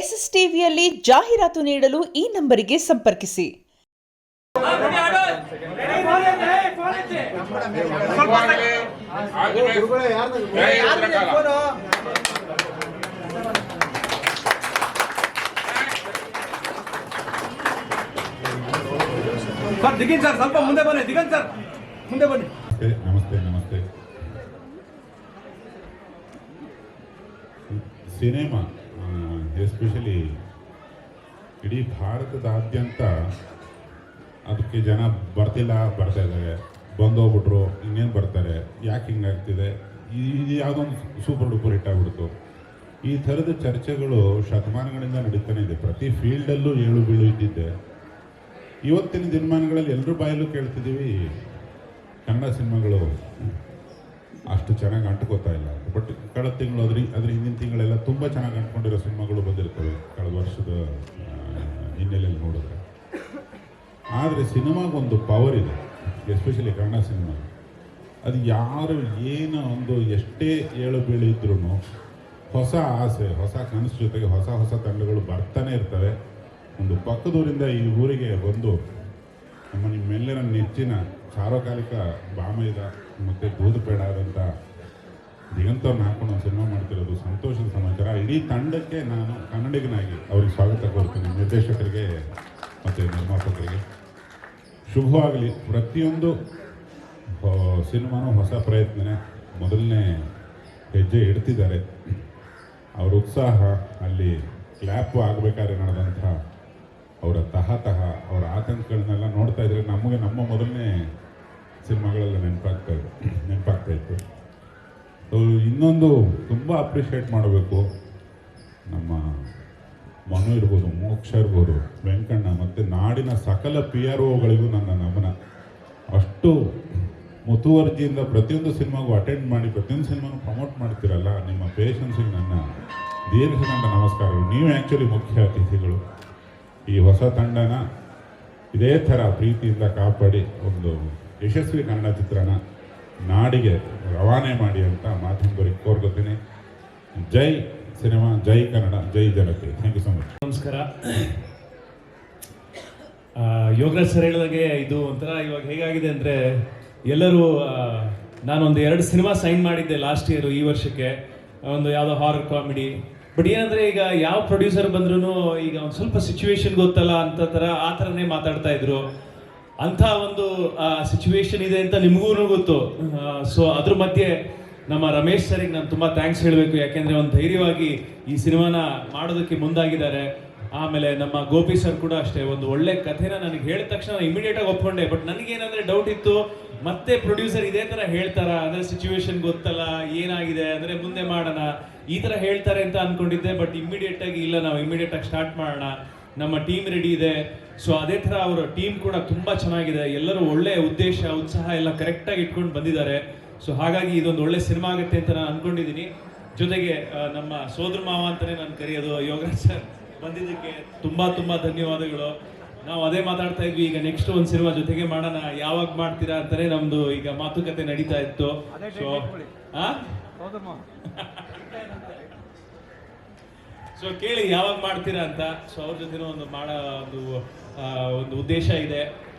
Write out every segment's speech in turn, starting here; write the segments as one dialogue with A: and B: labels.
A: SSTVಯಲ್ಲಿ ಜಾಹೀರಾತು ನೀಡಲು ಈ ನಂಬರಿಗೆ ಸಂಪರ್ಕಿಸಿ.
B: ಸರ್ ದಿಗಂತ್ ಸರ್ ಸ್ವಲ್ಪ ಮುಂದೆ ಬನ್ನಿ. ದಿಗಂತ್ ಸರ್ ಮುಂದೆ ಬನ್ನಿ.
C: ನಮಸ್ತೆ ನಮಸ್ತೆ. ಸಿನಿಮಾ ಎಸ್ಪೆಷಲಿ ಇಡೀ ಭಾರತದಾದ್ಯಂತ ಅದಕ್ಕೆ ಜನ ಬರ್ತಾ ಇದ್ದಾರೆ, ಬಂದೋಗ್ಬಿಟ್ರು, ಇನ್ನೇನು ಬರ್ತಾರೆ, ಯಾಕೆ ಹಿಂಗಾಗ್ತಿದೆ, ಇದು ಯಾವುದೊಂದು ಸೂಪರ್ ಡೂಪರ್ ಹಿಟ್ ಆಗ್ಬಿಡ್ತು. ಈ ಥರದ ಚರ್ಚೆಗಳು ಶತಮಾನಗಳಿಂದ ನಡೀತಾನೆ ಇದೆ. ಪ್ರತಿ ಫೀಲ್ಡಲ್ಲೂ ಏಳು ಬೀಳು ಇದ್ದಿದ್ದೆ. ಇವತ್ತಿನ ದಿನಮಾನಗಳಲ್ಲಿ ಎಲ್ಲರ ಬಾಯಲ್ಲೂ ಕೇಳ್ತಿದ್ದೀವಿ ಕನ್ನಡ ಸಿನಿಮಾಗಳು ಅಷ್ಟು ಚೆನ್ನಾಗಿ ಅಂಟ್ಕೋತಾ ಇಲ್ಲ. ಬಟ್ ಕಳೆದ ತಿಂಗಳು ಅದ್ರ ಹಿಂದಿನ ತಿಂಗಳೆಲ್ಲ ತುಂಬ ಚೆನ್ನಾಗಿ ಅಂಟ್ಕೊಂಡಿರೋ ಸಿನಿಮಾಗಳು ಬಂದಿರ್ತವೆ ಕಳೆದ ವರ್ಷದ ಹಿನ್ನೆಲೆಯಲ್ಲಿ ನೋಡಿದ್ರೆ. ಆದರೆ ಸಿನಿಮಾಗೊಂದು ಪವರ್ ಇದೆ, ಎಸ್ಪೆಷಲಿ ಕನ್ನಡ ಸಿನಿಮಾ. ಅದು ಯಾರು ಏನು ಒಂದು ಎಷ್ಟೇ ಏಳು ಬೀಳು ಇದ್ರೂ ಹೊಸ ಆಸೆ, ಹೊಸ ಕನಸು ಜೊತೆಗೆ ಹೊಸ ಹೊಸ ತಂಡಗಳು ಬರ್ತಾನೆ ಇರ್ತವೆ. ಒಂದು ಪಕ್ಕದೂರಿಂದ ಈ ಊರಿಗೆ ಬಂದು ನಿಮ್ಮೆಲ್ಲರ ನೆಚ್ಚಿನ ಸಾರ್ವಕಾಲಿಕ ಬಾಮೈದ ಮತ್ತು ದೂದುಪೇಡ ಆದಂಥ ದಿಗಂತವ್ರನ್ನ ಹಾಕೊಂಡು ಒಂದು ಸಿನಿಮಾ ಮಾಡ್ತಿರೋದು ಸಂತೋಷದ ಸಮಾಚಾರ. ಇಡೀ ತಂಡಕ್ಕೆ ನಾನು ಕನ್ನಡಿಗನಾಗಿ ಅವ್ರಿಗೆ ಸ್ವಾಗತ ಕೋರ್ತೀನಿ. ನಿರ್ದೇಶಕರಿಗೆ ಮತ್ತು ನಿರ್ಮಾಪಕರಿಗೆ ಶುಭವಾಗಲಿ. ಪ್ರತಿಯೊಂದು ಸಿನಿಮಾನೂ ಹೊಸ ಪ್ರಯತ್ನನೇ. ಮೊದಲನೇ ಹೆಜ್ಜೆ ಇಡ್ತಿದ್ದಾರೆ. ಅವ್ರ ಉತ್ಸಾಹ, ಅಲ್ಲಿ ಕ್ಲ್ಯಾಪ್ ಆಗಬೇಕಾದ್ರೆ ನಡೆದಂಥ ಅವರ ತಹ ಅವರ ಆತಂಕಗಳನ್ನೆಲ್ಲ ನೋಡ್ತಾ ಇದ್ರೆ ನಮಗೆ ನಮ್ಮ ಮೊದಲನೇ ಸಿನಿಮಾಗಳೆಲ್ಲ ನೆನಪಾಗ್ತಾ ಇತ್ತು. ಇನ್ನೊಂದು ತುಂಬ ಅಪ್ರಿಷಿಯೇಟ್ ಮಾಡಬೇಕು, ನಮ್ಮ ಮನು ಇರ್ಬೋದು, ಮೋಕ್ಷ ಇರ್ಬೋದು, ವೆಂಕಣ್ಣ ಮತ್ತು ನಾಡಿನ ಸಕಲ PROಗಳಿಗೂ ನನ್ನ ನಮನ. ಅಷ್ಟು ಮುತುವರ್ಜಿಯಿಂದ ಪ್ರತಿಯೊಂದು ಸಿನಿಮಾಗೂ ಅಟೆಂಡ್ ಮಾಡಿ ಪ್ರತಿಯೊಂದು ಸಿನಿಮಾನು ಪ್ರಮೋಟ್ ಮಾಡ್ತಿರಲ್ಲ, ನಿಮ್ಮ ಪೇಷನ್ಸಿಗೆ ನನ್ನ ದೀರ್ಘದಂಡ ನಮಸ್ಕಾರಗಳು. ನೀವು ಆ್ಯಕ್ಚುಲಿ ಮುಖ್ಯ ಅತಿಥಿಗಳು. ಈ ಹೊಸ ತಂಡನ ಇದೇ ಥರ ಪ್ರೀತಿಯಿಂದ ಕಾಪಾಡಿ ಒಂದು ಯಶಸ್ವಿ ಕನ್ನಡ ಚಿತ್ರನ ನಾಡಿಗೆ ರವಾನೆ ಮಾಡಿ ಅಂತ ಮಾಧ್ಯಮದವರಿಗೆ ಕೋರ್ಕೊತೀನಿ. ಜೈ ಸಿನಿಮಾ, ಜೈ ಕನ್ನಡ, ಜೈ ಜನತೆ. Thank you so much.
D: ನಮಸ್ಕಾರ. ಯೋಗರಾಜ್ ಸರ್ ಹೇಳಿದಾಗೆ ಇದು ಒಂಥರ ಇವಾಗ ಹೇಗಾಗಿದೆ ಅಂದರೆ, ಎಲ್ಲರೂ ನಾನೊಂದು 2 ಸಿನಿಮಾ ಸೈನ್ ಮಾಡಿದ್ದೆ ಲಾಸ್ಟ್ ಇಯರು, ಈ ವರ್ಷಕ್ಕೆ ಒಂದು ಯಾವುದೋ ಹಾರರ್ ಕಾಮಿಡಿ. ಬಟ್ ಏನಂದರೆ ಈಗ ಯಾವ ಪ್ರೊಡ್ಯೂಸರ್ ಬಂದ್ರೂ ಈಗ ಒಂದು ಸ್ವಲ್ಪ ಸಿಚುವೇಶನ್ ಗೊತ್ತಲ್ಲ ಅಂತ ಆ ಥರನೇ ಮಾತಾಡ್ತಾ ಇದ್ರು. ಅಂಥ ಒಂದು ಸಿಚುವೇಶನ್ ಇದೆ ಅಂತ ನಿಮಗೂ ಗೊತ್ತು. ಸೊ ಅದ್ರ ಮಧ್ಯೆ ನಮ್ಮ ರಮೇಶ್ ಸರಿಗೆ ನಾನು ತುಂಬ ಥ್ಯಾಂಕ್ಸ್ ಹೇಳಬೇಕು. ಯಾಕೆಂದರೆ ಒಂದು ಧೈರ್ಯವಾಗಿ ಈ ಸಿನಿಮಾನ ಮಾಡೋದಕ್ಕೆ ಮುಂದಾಗಿದ್ದಾರೆ. ಆಮೇಲೆ ನಮ್ಮ ಗೋಪಿ ಸರ್ ಕೂಡ ಅಷ್ಟೇ, ಒಂದು ಒಳ್ಳೆ ಕಥೆನ ನನಗೆ ಹೇಳಿದ ತಕ್ಷಣ ಇಮಿಡಿಯೇಟಾಗಿ ಒಪ್ಕೊಂಡೆ. ಬಟ್ ನನಗೇನಂದರೆ ಡೌಟ್ ಇತ್ತು, ಮತ್ತೆ ಪ್ರೊಡ್ಯೂಸರ್ ಇದೇ ಥರ ಹೇಳ್ತಾರ, ಅಂದರೆ ಸಿಚುವೇಶನ್ ಗೊತ್ತಲ್ಲ, ಏನಾಗಿದೆ ಅಂದರೆ ಮುಂದೆ ಮಾಡೋಣ ಈ ಥರ ಹೇಳ್ತಾರೆ ಅಂತ ಅಂದ್ಕೊಂಡಿದ್ದೆ. ಬಟ್ ಇಮಿಡಿಯೇಟಾಗಿ ಇಲ್ಲ, ನಾವು ಇಮಿಡಿಯೇಟಾಗಿ ಸ್ಟಾರ್ಟ್ ಮಾಡೋಣ, ನಮ್ಮ ಟೀಮ್ ರೆಡಿ ಇದೆ. ಸೊ ಅದೇ ಥರ ಅವರ ಟೀಮ್ ಕೂಡ ತುಂಬ ಚೆನ್ನಾಗಿದೆ. ಎಲ್ಲರೂ ಒಳ್ಳೆಯ ಉದ್ದೇಶ, ಉತ್ಸಾಹ ಎಲ್ಲ ಕರೆಕ್ಟಾಗಿ ಇಟ್ಕೊಂಡು ಬಂದಿದ್ದಾರೆ. ಸೊ ಹಾಗಾಗಿ ಇದೊಂದು ಒಳ್ಳೆ ಸಿನಿಮಾ ಆಗುತ್ತೆ ಅಂತ ನಾನು ಅಂದ್ಕೊಂಡಿದ್ದೀನಿ. ಜೊತೆಗೆ ನಮ್ಮ ಸೋದರ ಮಾವ ಅಂತಲೇ ನಾನು ಕರೆಯೋದು ಯೋಗರಾಜ್ ಸರ್ ಬಂದಿದ್ದಕ್ಕೆ ತುಂಬ ಧನ್ಯವಾದಗಳು. ನಾವು ಅದೇ ಮಾತಾಡ್ತಾ ಇದ್ವಿ, ಈಗ ನೆಕ್ಸ್ಟ್ ಒಂದು ಸಿನಿಮಾ ಜೊತೆಗೆ ಮಾಡೋಣ, ಯಾವಾಗ ಮಾಡ್ತೀರಾ ಅಂತಾನೆ ನಮ್ದು ಈಗ ಮಾತುಕತೆ ನಡೀತಾ ಇತ್ತು. ಸೊ ಕೇಳಿ ಯಾವಾಗ ಮಾಡ್ತೀರಾ ಅಂತ. ಸೊ ಅವ್ರ ಜೊತೆ ಒಂದು ಉದ್ದೇಶ ಇದೆ.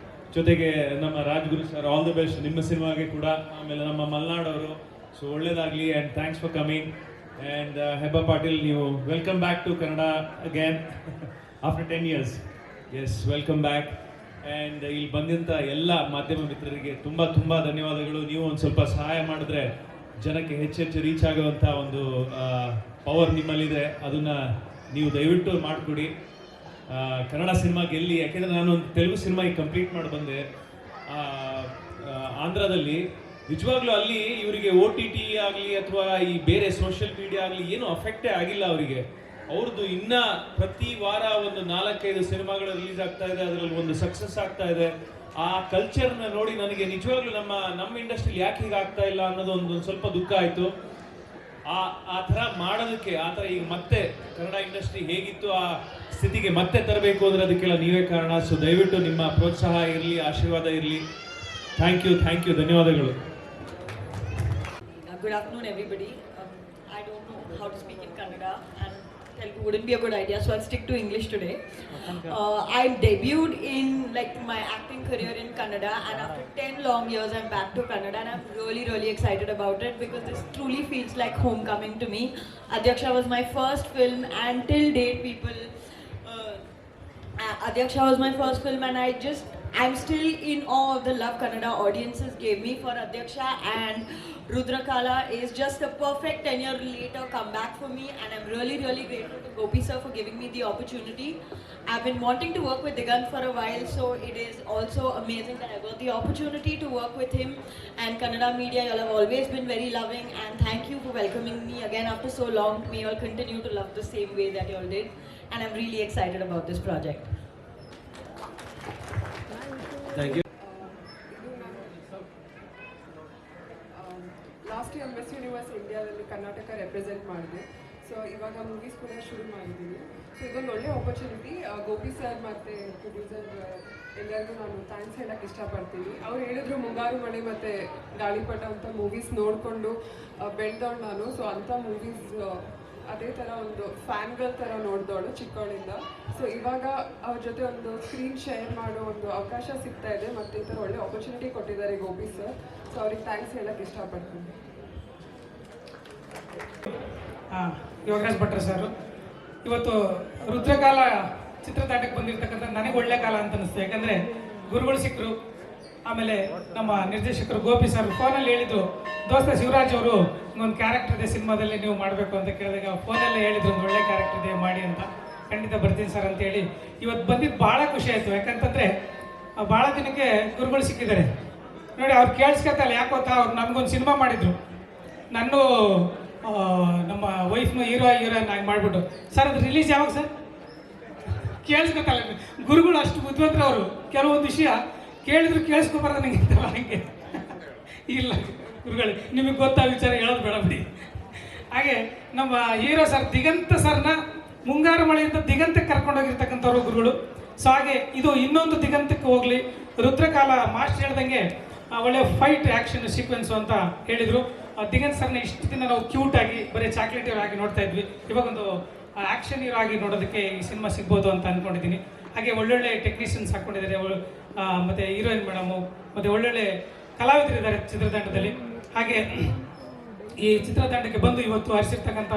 D: ಜೊತೆಗೆ ನಮ್ಮ Rajguru sir, all the best ನಿಮ್ಮ ಸಿನಿಮಾಗೆ ಕೂಡ. ಆಮೇಲೆ ನಮ್ಮ ಮಲ್ನಾಡವರು, ಸೊ ಒಳ್ಳೇದಾಗಲಿ and thanks for coming. And Hebba Patil, ನೀವು welcome back to Kannada again after 10 years. Yes, welcome back. And ಇಲ್ಲಿ ಬಂದಂಥ ಎಲ್ಲ ಮಾಧ್ಯಮ ಮಿತ್ರರಿಗೆ ತುಂಬ ಧನ್ಯವಾದಗಳು. ನೀವು ಒಂದು ಸ್ವಲ್ಪ ಸಹಾಯ ಮಾಡಿದ್ರೆ ಜನಕ್ಕೆ ಹೆಚ್ಚೆಚ್ಚು ರೀಚ್ ಆಗುವಂಥ ಒಂದು ಪವರ್ ನಿಮ್ಮಲ್ಲಿದೆ. ಅದನ್ನು ನೀವು ದಯವಿಟ್ಟು ಮಾಡಿಕೊಡಿ. ಕನ್ನಡ ಸಿನಿಮಾ ಗೆಲ್ಲಿ. ಯಾಕೆಂದರೆ ನಾನು ಒಂದು ತೆಲುಗು ಸಿನಿಮಾ ಈಗ ಕಂಪ್ಲೀಟ್ ಮಾಡಿ ಬಂದೆ ಆಂಧ್ರದಲ್ಲಿ. ನಿಜವಾಗ್ಲೂ ಅಲ್ಲಿ ಇವರಿಗೆ OTT ಆಗಲಿ ಅಥವಾ ಈ ಬೇರೆ ಸೋಷಿಯಲ್ ಮೀಡಿಯಾ ಆಗಲಿ ಏನು ಅಫೆಕ್ಟೇ ಆಗಿಲ್ಲ ಅವರಿಗೆ. ಅವ್ರದ್ದು ಇನ್ನೂ ಪ್ರತಿ ವಾರ ಒಂದು 4-5 ಸಿನಿಮಾಗಳು ರಿಲೀಸ್ ಆಗ್ತಾ ಇದೆ, ಅದರಲ್ಲಿ ಒಂದು ಸಕ್ಸಸ್ ಆಗ್ತಾ ಇದೆ. ಆ ಕಲ್ಚರ್ನ ನೋಡಿ ನನಗೆ ನಿಜವಾಗ್ಲೂ ನಮ್ಮ ಇಂಡಸ್ಟ್ರಿಲಿ ಯಾಕೆ ಹೀಗಾಗ್ತಾ ಇಲ್ಲ ಅನ್ನೋದು ಒಂದು ಸ್ವಲ್ಪ ದುಃಖ ಆಯಿತು. ಆ ಥರ ಮಾಡೋದಕ್ಕೆ, ಆ ಥರ ಈಗ ಮತ್ತೆ ಕನ್ನಡ ಇಂಡಸ್ಟ್ರಿ ಹೇಗಿತ್ತು ಆ ಸ್ಥಿತಿಗೆ ಮತ್ತೆ ತರಬೇಕು ಅಂದರೆ ಅದಕ್ಕೆಲ್ಲ ನೀವೇ ಕಾರಣ. ಸೊ ದಯವಿಟ್ಟು ನಿಮ್ಮ ಪ್ರೋತ್ಸಾಹ ಇರಲಿ, ಆಶೀರ್ವಾದ ಇರಲಿ. ಥ್ಯಾಂಕ್ ಯು, ಧನ್ಯವಾದಗಳು.
E: Good afternoon everybody. I don't know how to speak in Kannada and Telugu wouldn't be a good idea, so I'll stick to English today. I debuted in like my acting career in Kannada, and after 10 long years I'm back to Kannada, and I'm really excited about it because this truly feels like homecoming to me. Adyaksha was my first film, and till date people Adyaksha was my first film, and I'm still in awe of the love Kannada audiences gave me for Adyaksha, and Rudrakala is just a perfect 10-year later comeback for me, and I'm really grateful to Gopi sir for giving me the opportunity. I've been wanting to work with Digant for a while, so it is also amazing that I got the opportunity to work with him. And Kannada media, you all have always been very loving, and thank you for welcoming me again after so long. May you all continue to love the same way that you all did, and I'm really excited about this project.
F: Last year miss universe ಇಂಡಿಯಾದಲ್ಲಿ Karnataka represent ಮಾಡಿದೆ. So ಇವಾಗ movies ಕೂಡ ಶುರು ಮಾಡಿದ್ದೀನಿ. So ಇದೊಂದು ಒಳ್ಳೆ opportunity. Gopi sir ಮತ್ತು producer ಎಲ್ಲರಿಗೂ ನಾನು ಥ್ಯಾಂಕ್ಸ್ ಹೇಳೋಕ್ಕೆ ಇಷ್ಟಪಡ್ತೀನಿ. ಅವ್ರು ಹೇಳಿದ್ರು ಮುಂಗಾರು ಮಳೆ ಮತ್ತು ಗಾಳಿಪಟ ಅಂತ ಮೂವೀಸ್ ನೋಡಿಕೊಂಡು ಬೆಳೆದವಳು ನಾನು. ಸೊ ಅಂಥ ಮೂವೀಸ್ ಅದೇ ಥರ ಒಂದು ಫ್ಯಾನ್ಗಳ ಥರ ನೋಡಿದವಳು ಚಿಕ್ಕವಳಿಂದ. ಸೊ ಇವಾಗ ಅವ್ರ ಜೊತೆ ಒಂದು ಸ್ಕ್ರೀನ್ ಶೇರ್ ಮಾಡೋ ಒಂದು ಅವಕಾಶ ಸಿಗ್ತಾ ಇದೆ, ಮತ್ತು ಈ ಥರ ಒಳ್ಳೆ ಆಪರ್ಚುನಿಟಿ ಕೊಟ್ಟಿದ್ದಾರೆ ಗೋಪಿ ಸರ್. ಸೊ ಅವ್ರಿಗೆ ಥ್ಯಾಂಕ್ಸ್ ಹೇಳೋಕ್ಕೆ ಇಷ್ಟಪಡ್ತೀನಿ.
G: ಯೋಗರಾಜ್ ಭಟ್ರ ಸರ್, ಇವತ್ತು ರುದ್ರಕಾಲ ಚಿತ್ರತಾಟಕ್ಕೆ ಬಂದಿರತಕ್ಕಂಥ ನನಗೆ ಒಳ್ಳೆ ಕಾಲ ಅಂತ ಅನಿಸ್ತು. ಯಾಕಂದರೆ ಗುರುಗಳು ಸಿಕ್ಕರು, ಆಮೇಲೆ ನಮ್ಮ ನಿರ್ದೇಶಕರು ಗೋಪಿ ಸರ್ ಫೋನಲ್ಲಿ ಹೇಳಿದರು, ದೋಸ್ತ ಶಿವರಾಜ್ ಅವರು ಒಂದು ಕ್ಯಾರೆಕ್ಟರ್ ಇದೆ ಸಿನಿಮಾದಲ್ಲಿ ನೀವು ಮಾಡಬೇಕು ಅಂತ ಕೇಳಿದಾಗ ಫೋನಲ್ಲೇ ಹೇಳಿದ್ರು ಒಂದು ಒಳ್ಳೆ ಕ್ಯಾರೆಕ್ಟರ್ ಇದೆ ಮಾಡಿ ಅಂತ. ಖಂಡಿತ ಬರ್ತೀನಿ ಸರ್ ಅಂತೇಳಿ ಇವತ್ತು ಬಂದಿದ್ದು ಭಾಳ ಖುಷಿ ಆಯಿತು. ಯಾಕಂತಂದರೆ ಭಾಳ ದಿನಕ್ಕೆ ಗುರುಗಳು ಸಿಕ್ಕಿದ್ದಾರೆ ನೋಡಿ. ಅವ್ರು ಕೇಳಿಸ್ಕೊತಲ್ಲ ಯಾಕೆ ಗೊತ್ತಾ, ಅವ್ರು ನಮಗೊಂದು ಸಿನಿಮಾ ಮಾಡಿದರು. ನಾನು ನಮ್ಮ ವೈಫ್ನ ಹೀರೋಯಿನ್ ಆಗಿ ಮಾಡಿಬಿಟ್ಟು, ಸರ್ ಅದು ರಿಲೀಸ್ ಯಾವಾಗ ಸರ್ ಕೇಳಿಸ್ಕೊತಲ್ಲ. ಗುರುಗಳು ಅಷ್ಟು ಬುದ್ಧಿವಂತರು ಅವರು. ಕೆಲವೊಂದು ವಿಷಯ ಕೇಳಿದ್ರು ಕೇಳಿಸ್ಕೊಬಾರ್ದು ನನಗೆ ಅಂತಲ್ಲ, ಹಂಗೆ ಇಲ್ಲ ಗುರುಗಳು ನಿಮಗೆ ಗೊತ್ತಾ ವಿಚಾರ ಹೇಳೋದು ಬೇಡ ಬಿಡಿ. ಹಾಗೆ ನಮ್ಮ ಹೀರೋ ಸರ್ ದಿಗಂತ ಸರ್ನ ಮುಂಗಾರು ಮಳೆಯಿಂದ ದಿಗಂತಕ್ಕೆ ಕರ್ಕೊಂಡೋಗಿರ್ತಕ್ಕಂಥವ್ರು ಗುರುಗಳು. ಸೊ ಹಾಗೆ ಇದು ಇನ್ನೊಂದು ದಿಗಂತಕ್ಕೆ ಹೋಗಲಿ. ರುದ್ರಕಾಲ ಮಾಸ್ಟರ್ ಹೇಳ್ದಂಗೆ ಒಳ್ಳೆ ಫೈಟ್ ಆ್ಯಕ್ಷನ್ ಸೀಕ್ವೆನ್ಸು ಅಂತ ಹೇಳಿದರು. ದಿಗಂತ್ ಸರ್ನ ಇಷ್ಟು ದಿನ ನಾವು ಕ್ಯೂಟಾಗಿ ಬರೀ ಚಾಕ್ಲೇಟ್ ಹೀರೋ ಆಗಿ ನೋಡ್ತಾ ಇದ್ವಿ. ಇವಾಗೊಂದು ಆ್ಯಕ್ಷನ್ ಹೀರೋ ಆಗಿ ನೋಡೋದಕ್ಕೆ ಈ ಸಿನಿಮಾ ಸಿಗ್ಬೋದು ಅಂತ ಅಂದ್ಕೊಂಡಿದ್ದೀನಿ. ಹಾಗೆ ಒಳ್ಳೊಳ್ಳೆ ಟೆಕ್ನಿಷಿಯನ್ಸ್ ಹಾಕ್ಕೊಂಡಿದ್ದಾರೆ, ಮತ್ತು ಹೀರೋಯಿನ್ ಮೇಡಮು, ಮತ್ತು ಒಳ್ಳೊಳ್ಳೆ ಕಲಾವಿದರಿದ್ದಾರೆ ಚಿತ್ರತಂಡದಲ್ಲಿ. ಹಾಗೆ ಈ ಚಿತ್ರತಂಡಕ್ಕೆ ಬಂದು ಇವತ್ತು ಹರಿಸಿರ್ತಕ್ಕಂಥ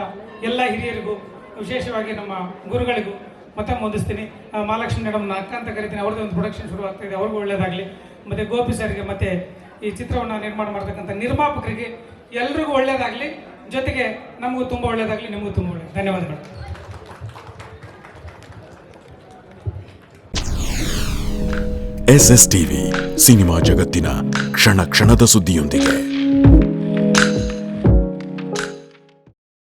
G: ಎಲ್ಲ ಹಿರಿಯರಿಗೂ, ವಿಶೇಷವಾಗಿ ನಮ್ಮ ಗುರುಗಳಿಗೂ ಮತ್ತೆ ಹೊಂದಿಸ್ತೀನಿ. ಮಹಾಲಕ್ಷ್ಮಿ ಮೇಡಮ್ನ ಅಕ್ಕ ಅಂತ ಕರಿತೀನಿ. ಅವ್ರದ್ದು ಒಂದು ಪ್ರೊಡಕ್ಷನ್ ಶುರು ಆಗ್ತಾಯಿದೆ, ಅವ್ರಿಗೂ ಒಳ್ಳೆಯದಾಗಲಿ. ಮತ್ತು ಗೋಪಿ ಸರ್ಗೆ ಮತ್ತು ಈ ಚಿತ್ರವನ್ನು ನಿರ್ಮಾಣ ಮಾಡ್ತಕ್ಕಂಥ ನಿರ್ಮಾಪಕರಿಗೆ ಎಲ್ರಿಗೂ ಒಳ್ಳೆಯದಾಗಲಿ. ಜೊತೆಗೆ ನಮಗೂ ತುಂಬ ಒಳ್ಳೆಯದಾಗಲಿ, ನಿಮಗೂ ತುಂಬ ಒಳ್ಳೆಯದು. ಧನ್ಯವಾದಗಳು.
H: SSTV ಸಿನಿಮಾ ಜಗತ್ತಿನ ಕ್ಷಣ ಕ್ಷಣದ ಸುದ್ದಿಯೊಂದಿಗೆ.